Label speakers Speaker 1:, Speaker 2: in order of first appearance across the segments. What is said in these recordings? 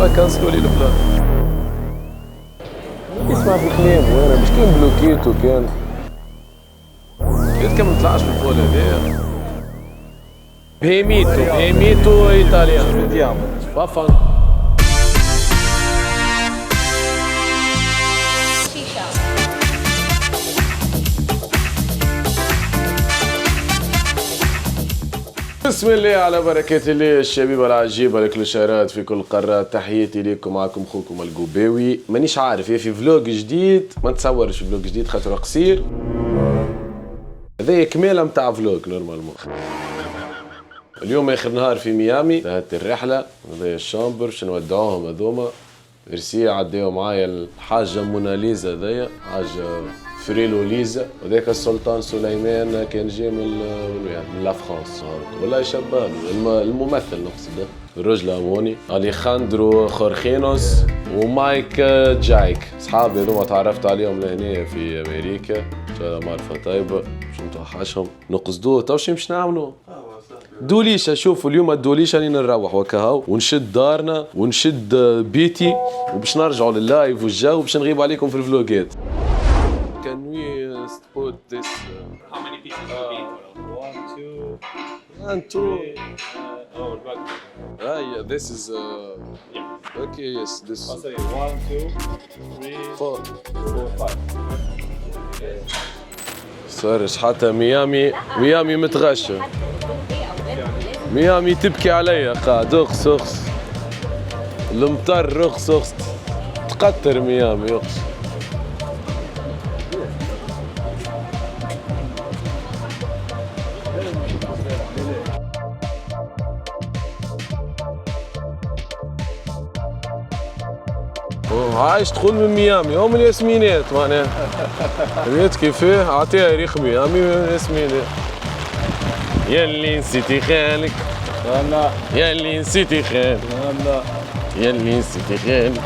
Speaker 1: فوالا كنسلوا لي البلان.
Speaker 2: اسمع في الكلام وانا مش كان بلوكيتو كان
Speaker 1: قلت كم نطلعش بالبول هذايا. بيميتو ايطاليان
Speaker 3: Vediamo.
Speaker 1: وفن. بسم الله على بركة الله الشبيبة العجيبة الكلوشارات في كل قارة. تحياتي لكم، معكم خوكم القباوي. مانيش عارف يا في فلوق جديد، ما نتصورش فلوق جديد خاطر قصير. هذا كمالة متاع فلوق نورمالمون. اليوم اخر نهار في ميامي، انتهت الرحلة. هذا الشامبر باش نودعوهم هذوما. ميرسي عداو معايا الحاجة موناليزا هذايا، حاجة فريلو ليزا، وذاك السلطان سليمان كان جاي من لا فرانس. والله يشبه الممثل نقصد الرجل اموني اليخاندرو خورخينوس ومايك جايك، صحابي هذوما تعرفت عليهم لهنا في امريكا. ان شاء الله معرفه طيبه باش نتوحشهم نقصدوه. تو شي باش نعملوا دوليشة. شوفوا اليوم الدوليشة راني نروح وكهو ونشد دارنا ونشد بيتي وباش نرجعوا لللايف والجو باش نغيبوا عليكم في الفلوجات. Can we put this?
Speaker 3: How many pieces will be in total?
Speaker 1: 1,
Speaker 3: 1, 2,
Speaker 1: 2.
Speaker 3: 3. Oh, back.
Speaker 1: Yeah, this is.
Speaker 3: Yeah.
Speaker 1: Okay, yes, this.
Speaker 3: I'll say 1, 2, 3,
Speaker 1: 4.
Speaker 3: 4, 5.
Speaker 1: صارش حتى ميامي متغشة. ميامي تبكي عليا قاعد اخس المطر رخص تقطر ميامي اخس. عايش تدخل من ميامي هم الياسمينات معناها. ريت كيفاه اعطيها ريخ ميامي ياسمينات. ياللي نسيتي خالك
Speaker 3: لا
Speaker 1: ياللي نسيتي خالك
Speaker 3: لا.
Speaker 1: ياللي نسيتي خالك.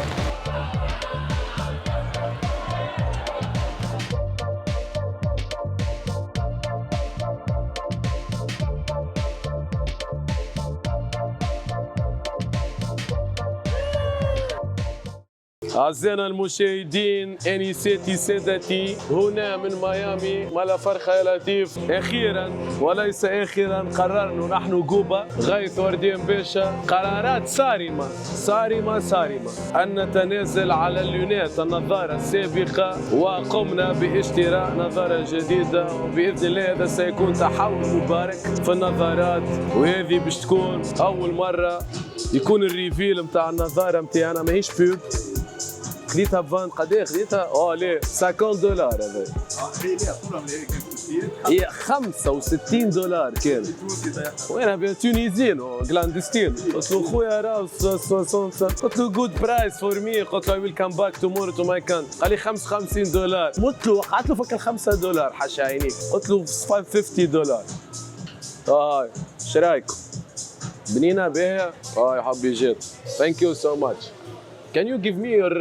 Speaker 1: أعزائنا المشاهدين، أنساتي سادتي، هنا من ميامي ملا فرخة يا لطيف. أخيرا وليس آخرا قررنا نحن جوبا غيث وردين باشا قرارات صارمة أن نتنازل على اللونات النظارة السابقة وقمنا باشتراء نظارة جديدة، وبإذن الله هذا سيكون تحول مبارك في النظارات. وهذه باش تكون أول مرة يكون الريفيل متاع النظارة متاعنا ماهيش بوب. خذيتها بفان قديه خذيتها؟ ليه $50 هذا. هي $65 كان. وين بيا تونيزيين كلاندستين. قلت له خويا راه 60. قلت له جود برايس فور مي. قلت له ويل كام باك تومورو تو ماي كان. قال لي $55. قلت له وقعت له فك $5 حاشا عينيك. قلت له $50. ايش رايكم؟ بنينه باهيه؟ يا حبي جيت. ثانك يو سو ماتش. Can you give me your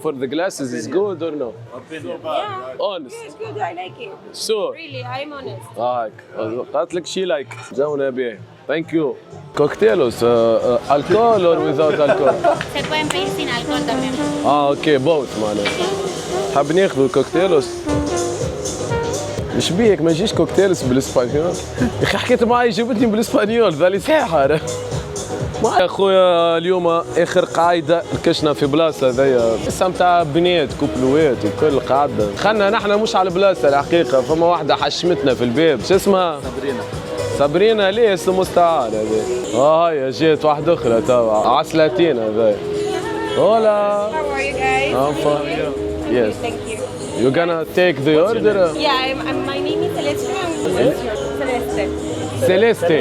Speaker 1: for the glasses is good or no?
Speaker 4: Yeah.
Speaker 1: Honest.
Speaker 4: It's good. I like it.
Speaker 1: Sure.
Speaker 4: Really, I'm honest.
Speaker 1: قالت لك شي لايك جونا به. Thank you. Cocktails, alcohol or without alcohol?
Speaker 4: Se pueden pedir sin alcohol también.
Speaker 1: اوكي both معناها. حاب ناخذوا كوكتيلوس. مش بيك ما يجيش كوكتيلز بالاسبانيول؟ يا اخي حكيت معي جابتني بالاسبانيول ذالي ساحر. يا خويا اليوم اخر قاعده ركشنا في بلاصه هذيا لسه نتاع بنات كوبلوات وكل قاعده. دخلنا نحن مش على البلاصه الحقيقه، فما واحده حشمتنا في الباب. شو اسمها؟ صابرينا. ليه اسم مستعار هذا؟ هيا جات واحده اخرى توا عسلاتين هذا. هولا.
Speaker 4: How are you guys?
Speaker 1: I'm fine. Yes.
Speaker 4: Thank you.
Speaker 1: You gonna take the order?
Speaker 4: Yeah, my name is Celeste.
Speaker 1: Celeste.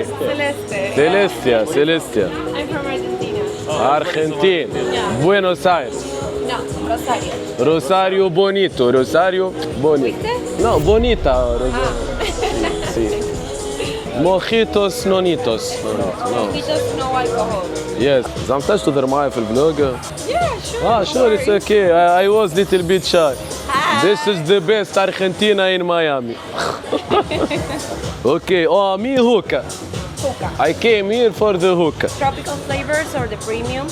Speaker 4: Celeste.
Speaker 1: Celestia.
Speaker 4: I'm from Argentina.
Speaker 1: Argentina.
Speaker 4: Yeah.
Speaker 1: Buenos Aires.
Speaker 4: No, Rosario.
Speaker 1: Rosario bonito. Rosario bonito.
Speaker 4: ¿Viste?
Speaker 1: No, bonita. Sí. Mojitos nonitos. No.
Speaker 4: Poquitos no alcohol.
Speaker 1: Yes. زعما تقدر معايا في الفلوج؟
Speaker 4: Yeah, sure.
Speaker 1: Sure, it's okay. I was little bit shy. This is the best Argentina in Miami. Okay. مي هوكا.
Speaker 4: Hookah.
Speaker 1: I came here for the hookah.
Speaker 4: Tropical flavors or the premium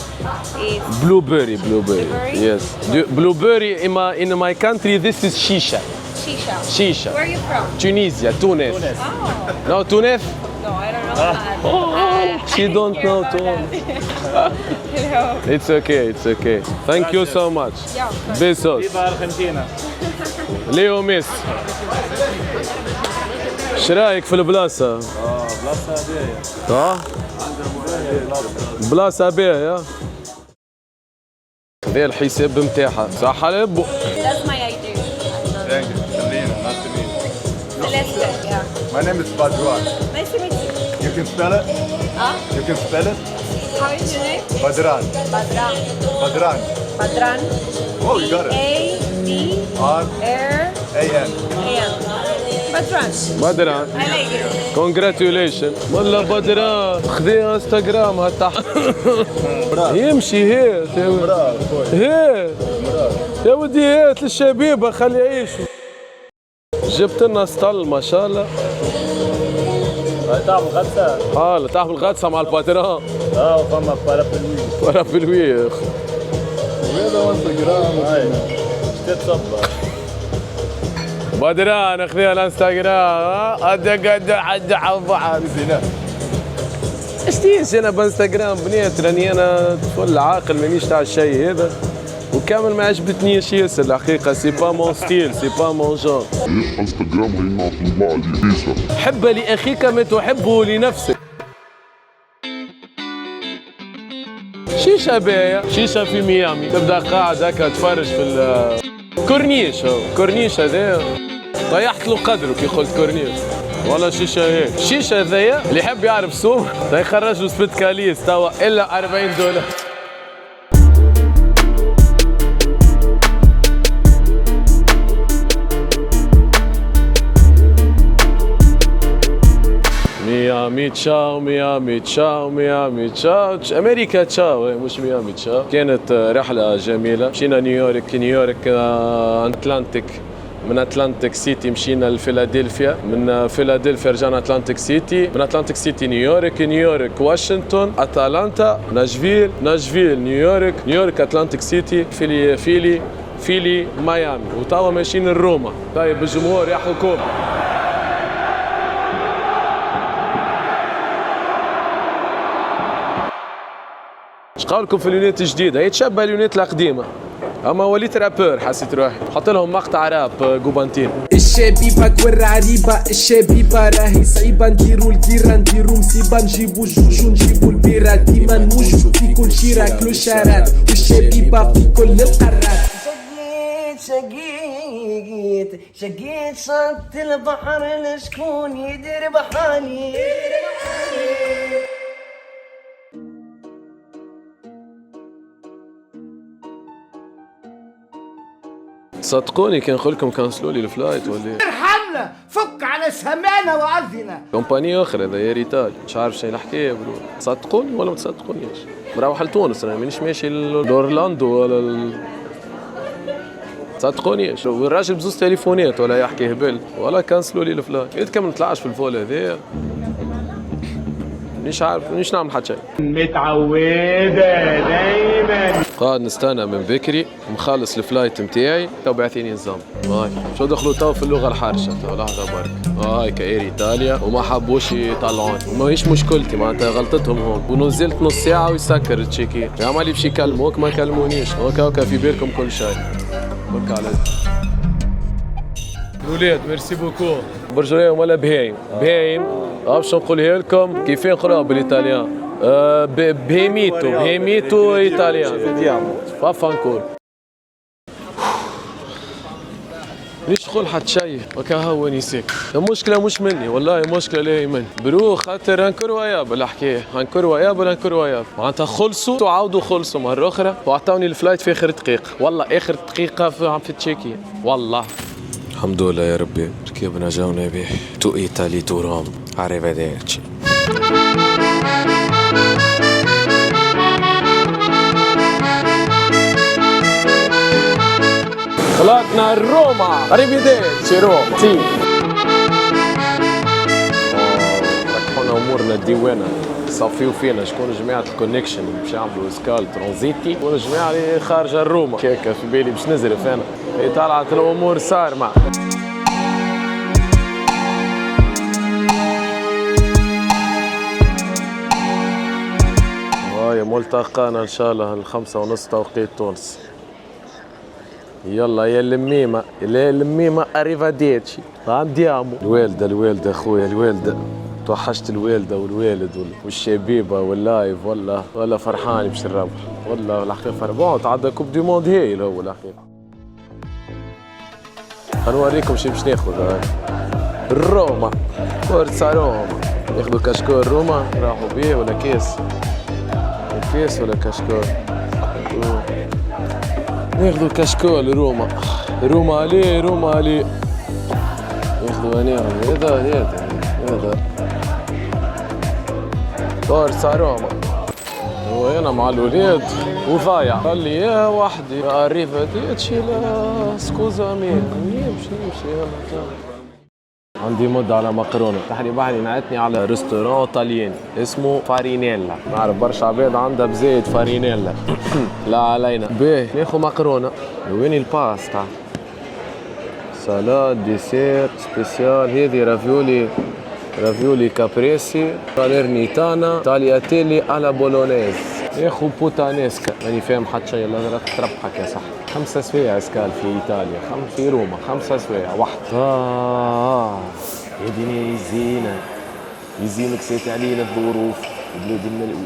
Speaker 4: is
Speaker 1: Blueberry.
Speaker 4: Blueberry?
Speaker 1: Yes. Blueberry in my country, this is shisha.
Speaker 4: shisha.
Speaker 1: Shisha.
Speaker 4: Where are you from?
Speaker 1: Tunisia, Tunis.
Speaker 4: Oh.
Speaker 1: No, Tunis?
Speaker 4: No, I don't know that.
Speaker 1: She don't know Tunis.
Speaker 4: No.
Speaker 1: It's okay. Thank you so much.
Speaker 4: Yeah.
Speaker 1: Besos.
Speaker 3: Viva Argentina.
Speaker 1: ليو ميس. ايش رايك في البلاصة؟
Speaker 3: بلاصة باهية.
Speaker 1: بلاصة باهية. هذا الحساب نتاعها صح حلب؟
Speaker 4: That's my ID.
Speaker 5: Thank you. Selena, nice to meet you.
Speaker 4: Celeste, yeah.
Speaker 5: My name is Badran.
Speaker 4: Nice to meet you.
Speaker 5: You can spell it?
Speaker 4: Huh?
Speaker 5: You can spell it?
Speaker 4: How is your name?
Speaker 5: Badran.
Speaker 4: Badran.
Speaker 5: Badran.
Speaker 4: Badran.
Speaker 5: Oh, you got it.
Speaker 4: B-A-D-R-A-N.
Speaker 5: R-A-N.
Speaker 4: Badran.
Speaker 1: بدران.
Speaker 4: I like it.
Speaker 1: كونجراتيوليشن. والله بدران خذي انستغرام هتا. يمشي هي. هي. يا ودي هات للشبيبة خلي يعيشوا. جبت لنا سطل ما شاء الله.
Speaker 3: تعرف غدا؟
Speaker 1: تعرف الغطسة مع الباتران.
Speaker 3: وفما بارابلوي.
Speaker 1: بارابلوي.
Speaker 5: وهذا انستغرام.
Speaker 3: هاي. شتي تصبر.
Speaker 1: بدران خذيها الانستغرام. قد حد حفظ. ايش انا بانستغرام بنيت راني انا طفل عاقل مانيش تاع الشيء هذا وكامل ما عجبتنيش ياسر الحقيقه سي با مون ستيل سي با مون جون.
Speaker 6: انستغرام هي مطلوبة لي
Speaker 1: حب لاخيك ما تحبه لنفسك. شيشه باهيه شيشه في ميامي تبدا قاعد هكا تفرج في الكورنيش. كورنيش هذا طيحت له قدره كي قلت كورنيش. والله شيشه هيك الشيشه هذايا اللي يحب يعرف سوم يخرجوا سبت كاليس توا الا $40. ميامي تشاو ميامي تشاو ميامي تشاو امريكا تشاو مش ميامي تشاو. كانت رحله جميله مشينا نيويورك اتلانتيك. من اتلانتيك سيتي مشينا لفيلادلفيا. من فيلادلفيا رجعنا اتلانتيك سيتي. من اتلانتيك سيتي نيويورك واشنطن اتلانتا ناشفيل نيويورك اتلانتيك سيتي فيلي ميامي وتوا ماشيين لروما. طيب الجمهور يا حكومه اش قولكم في اليونيت الجديده؟ هي تشبه اليونيت القديمه اما وليت رابور. حسيت روحي حط لهم مقطع راب جوبانتين.
Speaker 7: الشبيبة والعريبة الشبيبة راهي صعيبة نديرو الكيرة نديرو مصيبة نجيبو الجوجو نجيبو البيرة ديما نوجو في كل شي راكلو شارات والشبيبة في كل القارات.
Speaker 8: شقيت شط البحر لشكون يدير بحالي.
Speaker 1: صدقوني كان نقول لكم كانسلوا لي الفلايت ولا
Speaker 8: ارحمنا فك على سمانا وعرضنا.
Speaker 1: كومباني اخرى هذا ريتال مش عارف شنو الحكايه برو. تصدقوني ولا ما تصدقونيش؟ مروح لتونس انا مانيش ماشي لاورلاندو ولا تصدقونيش. والراجل بزوز تليفونات ولا يحكي هبل ولا كانسلوا لي الفلايت. قلت كم ما نطلعش في الفول هذا مش عارف مش نعمل حتى شيء.
Speaker 3: متعودة دايما.
Speaker 1: قاعد نستنى من بكري مخلص الفلايت نتاعي تو باعثيني نظام. هاي شو دخلوا تو في اللغه الحارشه تو لحظه برك. هاي كاير ايطاليا وما حبوش يطلعوني. ماهيش مشكلتي معناتها غلطتهم هم. ونزلت نص ساعه ويسكر التشيكين. يا عمالي باش يكلموك ما كلمونيش. هكا في بالكم كل شيء. برك على الولاد ميرسي بوكو. برجوليهم ولا بهايم باش نقولها لكم كيفين نقولوها بالايطاليان. بهيميتو ايطاليان فافانكول. ليش تقول حد شيء وكا هو نسيك. المشكلة مش مني والله مشكلة لا مني برو خاطر انكروا ياب الحكاية انكروا ياب معناتها خلصوا وعاودوا خلصوا مرة أخرى وعطاوني الفلايت في آخر دقيقة. والله آخر دقيقة في التشيكين والله. الحمد لله يا ربي ركبنا جاونا به تو ايطالي تو روم. arrivederci. طلعنا روما. arrivederci روما. ركحونا امورنا الديوانه صافيو فينا شكون جماعه الكونيكشن باش يعملوا اسكال ترانزيتي والجماعه اللي خارجه الروما هكا في بالي باش نزرف انا هي طلعت الامور صارمه. هاي ملتقانا ان شاء الله 5:30 توقيت تونس. يلا يا اللميمه يا اللميمه اريفاديتشي عنديامو. الوالده اخويا الوالده توحشت الوالده والوالد والشبيبه واللايف والله فرحان باش نروح والله الحقيقه فرحان. تعدى كوب دي موند هايل هو الحقيقه. نوريكم شي باش ناخذ هاي روما فورتسا روما. ياخذوا كشكول روما راحوا بيه ولا كاس ولا كشكول ياخذوا كشكول روما عليه ياخذوا هنيهم هذا فورتسا روما. وانا مع الولاد وضايع قال لي يا وحدي اريفاديتشي لا سكوزا مين نمشي يلا. عندي مدة على مقرونة تحري بحري نعتني على ريستوران طالياني اسمه فارينيلا. نعرف برشا عباد عندها بزايد فارينيلا لا علينا. باهي ناخذ مقرونة. وين الباستا؟ سلاد ديسير سبيسيال. هذه رافيولي كابريسي باليرنيتانا تالياتيلي على بولونيز. ياخذ بوتانيسكا ماني فاهم حتى شيء. الله تربحك يا صاحبي. 5 سوايع اسكال في ايطاليا في روما 5 سوايع واحد. يا ديني يزينك سيت علينا الظروف بلاد الملؤون.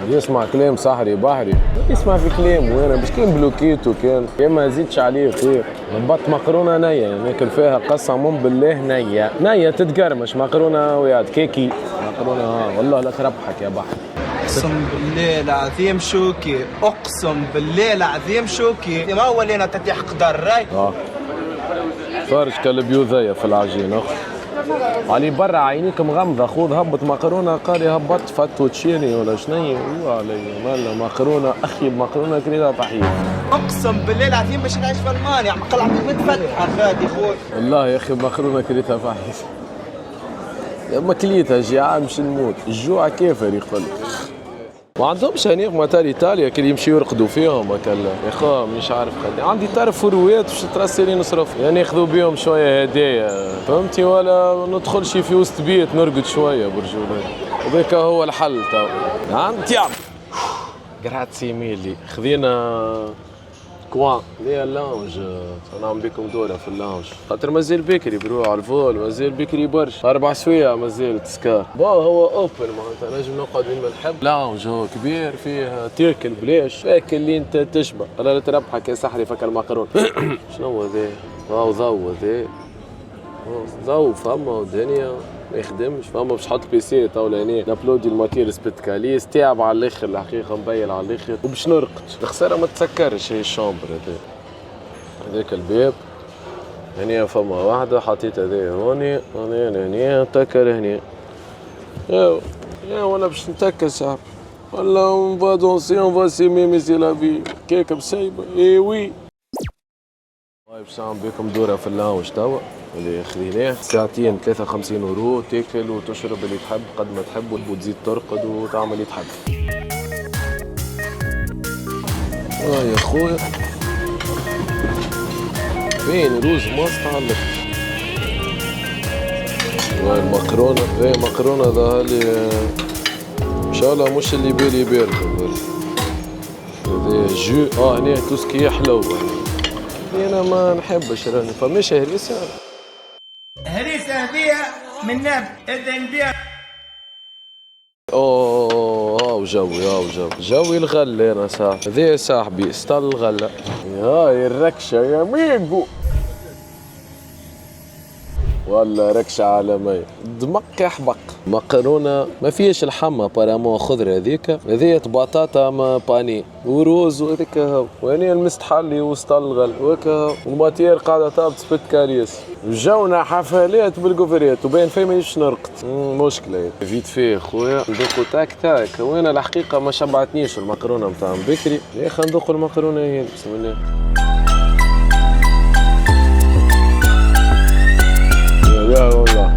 Speaker 1: يسمع كلام صحري بحري يسمع في كلام وانا باش كان بلوكيتو كان يا ما زيدش عليه خير. نبط مقرونه نيه ناكل فيها قسما بالله نيه تتقرمش مقرونه وياد كيكي مقرونه والله لا تربحك يا بحر.
Speaker 9: اقسم بالله العظيم شوكي اقسم بالله العظيم شوكي ما هو اللي انا تتيح قدر راي
Speaker 1: فرج كالبيوذيه في العجين علي برا عينيك مغمضه. خذ هبط مقرونه قال لي هبط فتوتشيني ولا شني هو علي مالا مقرونه اخي مقرونه كريتها طحين.
Speaker 9: اقسم بالله العظيم باش نعيش في المانيا عقل عم متفتح غادي خويا
Speaker 1: والله يا اخي مقرونه كريتها طحين. ما كليتها جيعان باش نموت الجوع كافر يقتل. ما عندهمش هنيك مطار ايطاليا كي يمشيو يرقدوا فيهم هكا يا خو مانيش عارف قد عندي طرف فروات باش ترسلي نصرف يعني ياخذوا بيهم شويه هدايا فهمتي ولا ندخل شي في وسط بيت نرقد شويه برجولي وذاك هو الحل تو. عندي غراتسي ميلي خذينا كوان ليه اللونج نعمل بكم دورة في اللونج خاطر مازال بكري بروح على الفول مازال بكري برشا 4 سوايع مازال تسكار هو اوبن معناتها نجم نقعد وين ما نحب. لونج هو كبير فيه تاكل بلاش تاكل اللي انت تشبع لا تربحك يا سحري فك المقرون. شنو ذا ضو فما ودنيا ما يخدمش فما باش نحط بيسي تو لهنا نابلودي الماتير سبيتكاليس تعب على الاخر الحقيقه مبين على الاخر وباش نرقد الخساره ما تسكرش هي الشامبر هذاك الباب هنا فما واحده حطيت هذايا هوني هنا نتكل هنا يا وانا باش نتكل صاحبي والله اون فا دونسي اون فا سيمي ميسي لافي كيكه بسايبه اي وي. باش نعمل بكم دوره في اللونج توا اللي خذيناه ساعتين 53 يورو تاكل وتشرب اللي تحب قد ما تحب وتزيد ترقد وتعمل اللي تحب. يا خويا فين روز ماسطة هلك المقرونة مقرونة ظهر لي ان شاء الله مش اللي بالي بارد هذا جو هنا توسكي حلو انا ما نحبش راني فماش هريسه
Speaker 8: هذه من ناب اذن بها
Speaker 1: جوي الغله انا صاحبي ذي صاحبي استل الغله هاي الركشه يا ميغو ولا ركشه عالميه دمق يحبق مقرونه ما فيش الحمى بارامون خضره هذيك بطاطا ما باني وروز وهذيك هو وهنا المستحلي وسط الغل وهكا والماتير قاعده تهبط سبت كاريس جونا حفلات بالكوفريات وبين فيه مانيش نرقد مشكله فيت فيه خويا ندوقو تاك تاك وانا الحقيقه ما شبعتنيش المقرونه نتاع بكري يا خلينا ندوقو المقرونه هي بسم الله. لا والله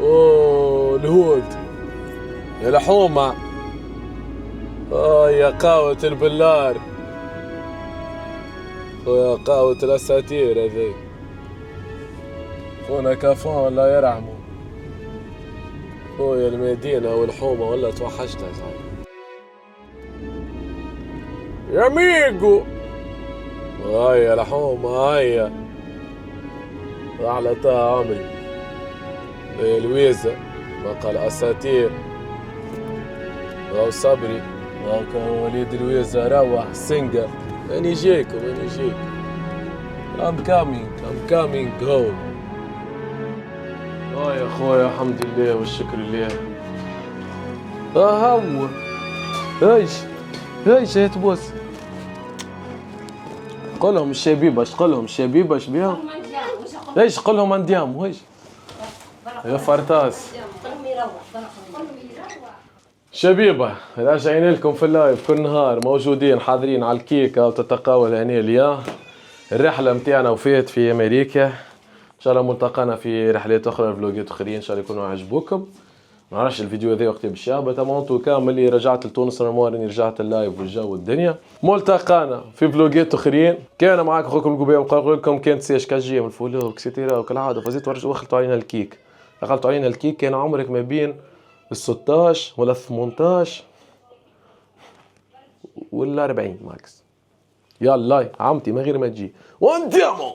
Speaker 2: اوه الهود يا لحومة. يا قهوة البلار ويا قهوة الأساتير هذي. خونا كافون لا يرحموا. خويا المدينة والحومة ولا توحشتها صاحبي. يا ميقو هيا لحومة هيا أحلى تاها عمري. لويزة بقى الأساتير أو صبري هاكا وليد لويزة روح سنجر. أني جيكم أني جيكم. I'm coming home. يا خويا الحمد لله والشكر لله. هو ايش يا تبوس. قولهم الشبيبة قولهم الشبيبة ايش بيها؟ ايش قولهم انديام وايش؟ يا فرطاس شبيبة راجعين لكم في اللايف كل نهار موجودين حاضرين على الكيكة وتتقاول هنا اليوم. الرحلة متاعنا وفات في أمريكا. إن شاء الله ملتقانا في رحلات أخرى فلوجات أخرين إن شاء الله يكونوا عجبوكم. ما نعرفش الفيديو هذا وقت بالشابة تمامتو كامل اللي رجعت لتونس رموار اني رجعت اللايف والجو والدنيا. ملتقانا في فلوجات أخرين. كان معاكم أخوكم القبيل ونقول لكم كانت سي اش كا جي من الفولو وكسيتيرا وكالعادة فزيت وخلطوا علينا الكيك. خلطوا علينا الكيك كان عمرك ما بين ال 16 ولا 18 ولا 40 ماكس. يلا عمتي ما غير ما تجي وانتيامو.